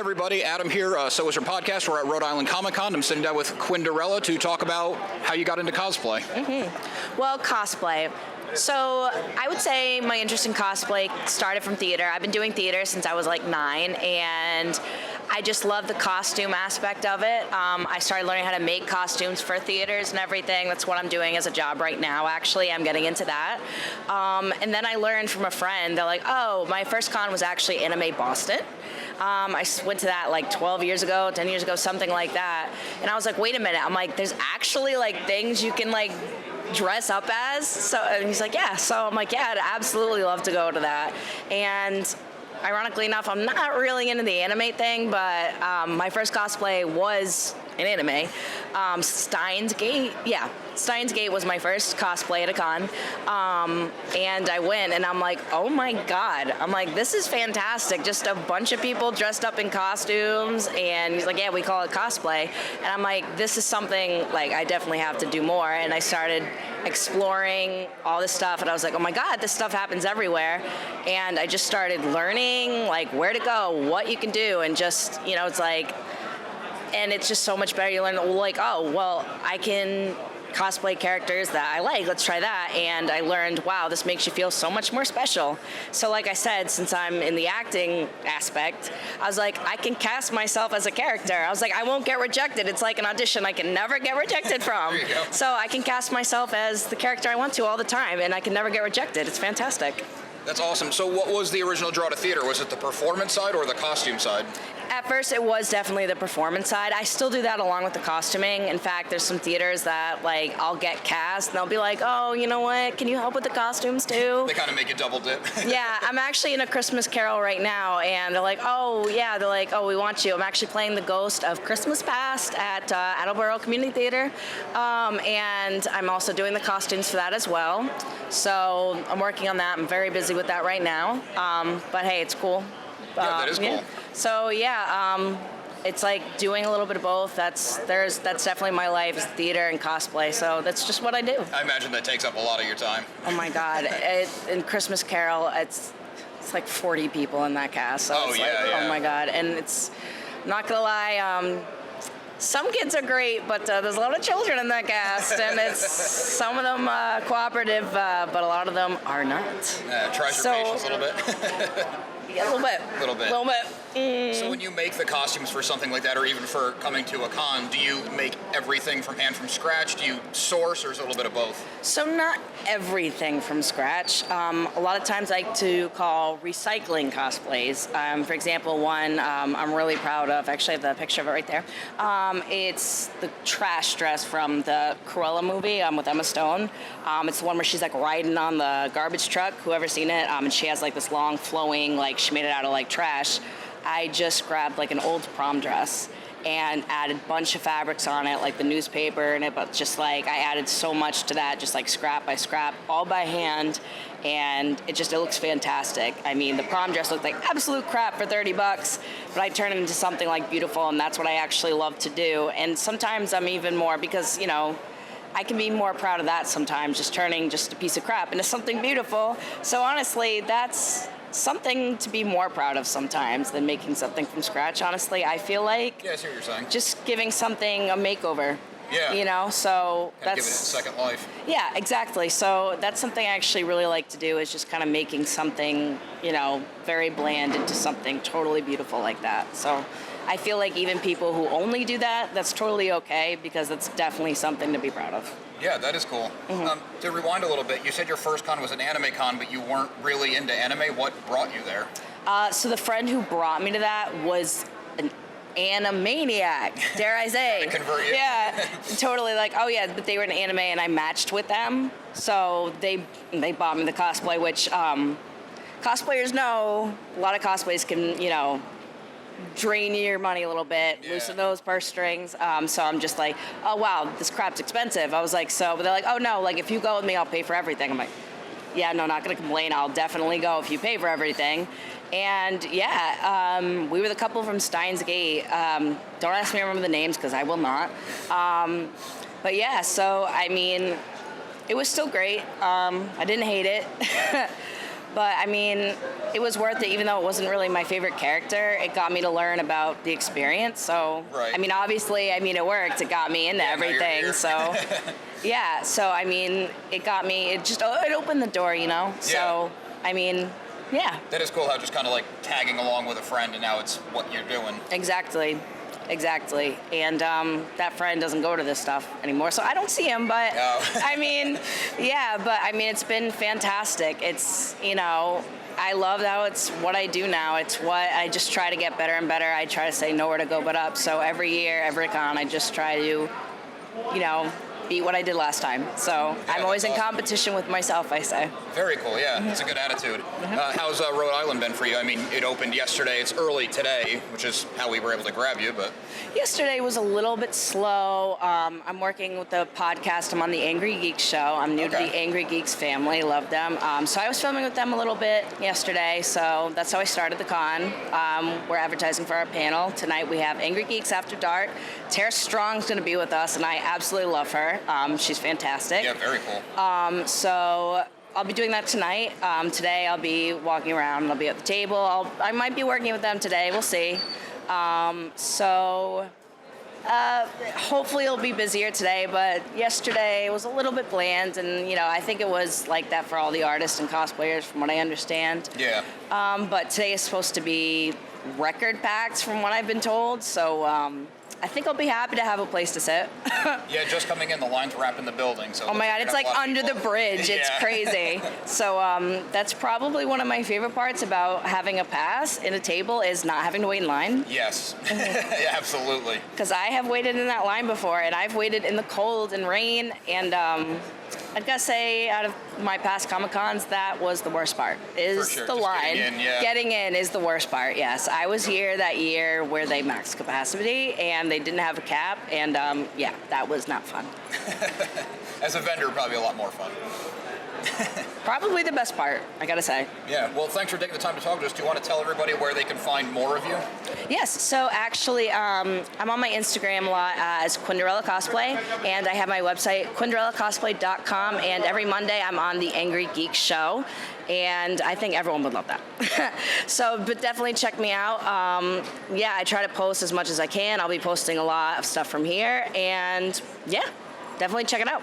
everybody, Adam here, So Is Your Podcast. We're at Rhode Island Comic Con. I'm sitting down with Quinnderella to talk about how you got into cosplay. Well, cosplay. So I would say my interest in cosplay started from theater. I've been doing theater since I was like 9, and I just love the costume aspect of it. I started learning how to make costumes for theaters and everything. That's what I'm doing as a job right now, actually. I'm getting into that. And then I learned from a friend. They're like, oh, my first con was actually Anime Boston. I went to that like 12 years ago, 10 years ago, something like that. And I was like, wait a minute. I'm like, there's actually like things you can like dress up as. So, and he's like, yeah. So I'm like, yeah, I'd absolutely love to go to that. And ironically enough, I'm not really into the anime thing, but my first cosplay was an anime. Steins Gate, Steins Gate was my first cosplay at a con. And I went and I'm like, oh my God. I'm like, this is fantastic. Just a bunch of people dressed up in costumes. And he's like, yeah, we call it cosplay. And I'm like, this is something like I definitely have to do more. And I started exploring all this stuff. And I was like, oh my God, this stuff happens everywhere. And I just started learning like where to go, what you can do. And just, you know, it's like, and it's just so much better. You learn, like, oh, well, I can cosplay characters that I like. Let's try that. And I learned, wow, this makes you feel so much more special. So like I said, since I'm in the acting aspect, I was like, I can cast myself as a character. I was like, I won't get rejected. It's like an audition I can never get rejected from. There you go. So I can cast myself as the character I want to all the time, and I can never get rejected. It's fantastic. That's awesome. So what was the original draw to theater? Was it the performance side or the costume side? At first, it was definitely the performance side. I still do that along with the costuming. In fact, there's some theaters that, like, I'll get cast, and they'll be like, oh, you know what, can you help with the costumes, too? They kind of make you double dip. Yeah, I'm actually in A Christmas Carol right now, and they're like, oh, yeah, they're like, oh, we want you. I'm actually playing the ghost of Christmas Past at Attleboro Community Theater, and I'm also doing the costumes for that as well. So I'm working on that. I'm very busy with that right now, but hey, it's cool. Yeah, that is cool. Yeah. So yeah, it's like doing a little bit of both. That's definitely my life is theater and cosplay. So that's just what I do. I imagine that takes up a lot of your time. Oh my God! In Christmas Carol, it's like 40 people in that cast. So Oh, it's yeah, like, yeah. Oh my God! And it's not gonna lie. Some kids are great, but there's a lot of children in that cast, and it's some of them cooperative, but a lot of them are not. Tries your patience a little bit. Yeah, a little bit. A little bit. A little bit. So when you make the costumes for something like that, or even for coming to a con, do you make everything from hand from scratch? Do you source, or is it a little bit of both? So not everything from scratch. A lot of times I like to call recycling cosplays. For example, one I'm really proud of, actually I have the picture of it right there. It's the trash dress from the Cruella movie with Emma Stone. It's the one where she's like riding on the garbage truck, whoever's seen it, and she has like this long flowing, like she made it out of like trash. I just grabbed like an old prom dress and added a bunch of fabrics on it, like the newspaper and it, but just like I added so much to that, just like scrap by scrap, all by hand, and it looks fantastic. I mean, the prom dress looked like absolute crap for $30, but I turned it into something like beautiful, and that's what I actually love to do. And sometimes I'm even more, because, you know, I can be more proud of that sometimes, just turning just a piece of crap into something beautiful. So honestly, that's something to be more proud of sometimes than making something from scratch. Honestly, I feel like Yeah, I see what you're saying. just giving something a makeover. Yeah. You know, so Kind of that's giving it a second life. Yeah, exactly. So that's something I actually really like to do, is just kind of making something, you know, very bland into something totally beautiful like that. So I feel like even people who only do that, that's totally okay, because that's definitely something to be proud of. Yeah, that is cool. To rewind a little bit, you said your first con was an anime con, but you weren't really into anime. What brought you there? So the friend who brought me to that was an animaniac, dare I say. Convert you. Yeah, totally. Like, oh yeah, but they were in anime and I matched with them. So they bought me the cosplay, which cosplayers know a lot of cosplays can, you know, drain your money a little bit, Yeah. loosen those purse strings. So I'm just like, oh wow, this crap's expensive. I was like, so, but they're like, oh no, like if you go with me, I'll pay for everything. I'm like, yeah, no, not gonna complain. I'll definitely go if you pay for everything. And yeah, we were the couple from Steins Gate. Don't ask me to remember the names, because I will not. But yeah, so I mean, it was still great. I didn't hate it. But I mean, it was worth it, even though it wasn't really my favorite character. It got me to learn about the experience. So, Right. I mean, obviously, it worked. It got me into now you're everything. here. So, yeah. So, I mean, it got me. It opened the door, you know. So, I mean, yeah. That is cool how just kind of like tagging along with a friend, and now it's what you're doing. Exactly. And that friend doesn't go to this stuff anymore, so I don't see him. But I mean, yeah. But I mean, it's been fantastic. It's I love how it's what I do now. It's what I just try to get better and better. I try to say nowhere to go but up. So every year, every con, I just try to, beat what I did last time. So I'm always in competition with myself, I say. Very cool, yeah. It's a good attitude. How's Rhode Island been for you? I mean, it opened yesterday. It's early today, which is how we were able to grab you, but... Yesterday was a little bit slow. I'm working with the podcast. I'm on the Angry Geeks show. I'm new to the Angry Geeks family. Love them. So I was filming with them a little bit yesterday, so that's how I started the con. We're advertising for our panel. Tonight we have Angry Geeks After Dark. Tara Strong's going to be with us, and I absolutely love her. She's fantastic. Yeah, very cool. So I'll be doing that tonight. Today I'll be walking around. I'll be at the table. I might be working with them today. We'll see. Hopefully it'll be busier today, but yesterday was a little bit bland, and I think it was like that for all the artists and cosplayers, from what I understand. Yeah. But today is supposed to be record packed, from what I've been told. So I think I'll be happy to have a place to sit. Yeah, just coming in, the line's wrapping the building. So oh my God, it's like under the bridge. It's crazy. So that's probably one of my favorite parts about having a pass in a table is not having to wait in line. Yes, yeah, absolutely. Because I have waited in that line before, and I've waited in the cold and rain, and I've got to say, out of my past Comic-Cons, that was the worst part, is For sure. the Just line. Getting in is the worst part, yes. I was here that year where they maxed capacity, and they didn't have a cap, and yeah, that was not fun. As a vendor, probably a lot more fun. Probably the best part, I gotta say. Yeah, well, thanks for taking the time to talk to us. Do you want to tell everybody where they can find more of you? Yes, so actually, I'm on my Instagram a lot as Quinnderella Cosplay, and I have my website, QuinnderellaCosplay.com, and every Monday I'm on the Angry Geek show, and I think everyone would love that. But definitely check me out. Yeah, I try to post as much as I can. I'll be posting a lot of stuff from here, and yeah, definitely check it out.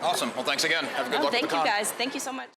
Awesome. Well, thanks again. Have a good luck with the con. Thank you, guys. Thank you so much.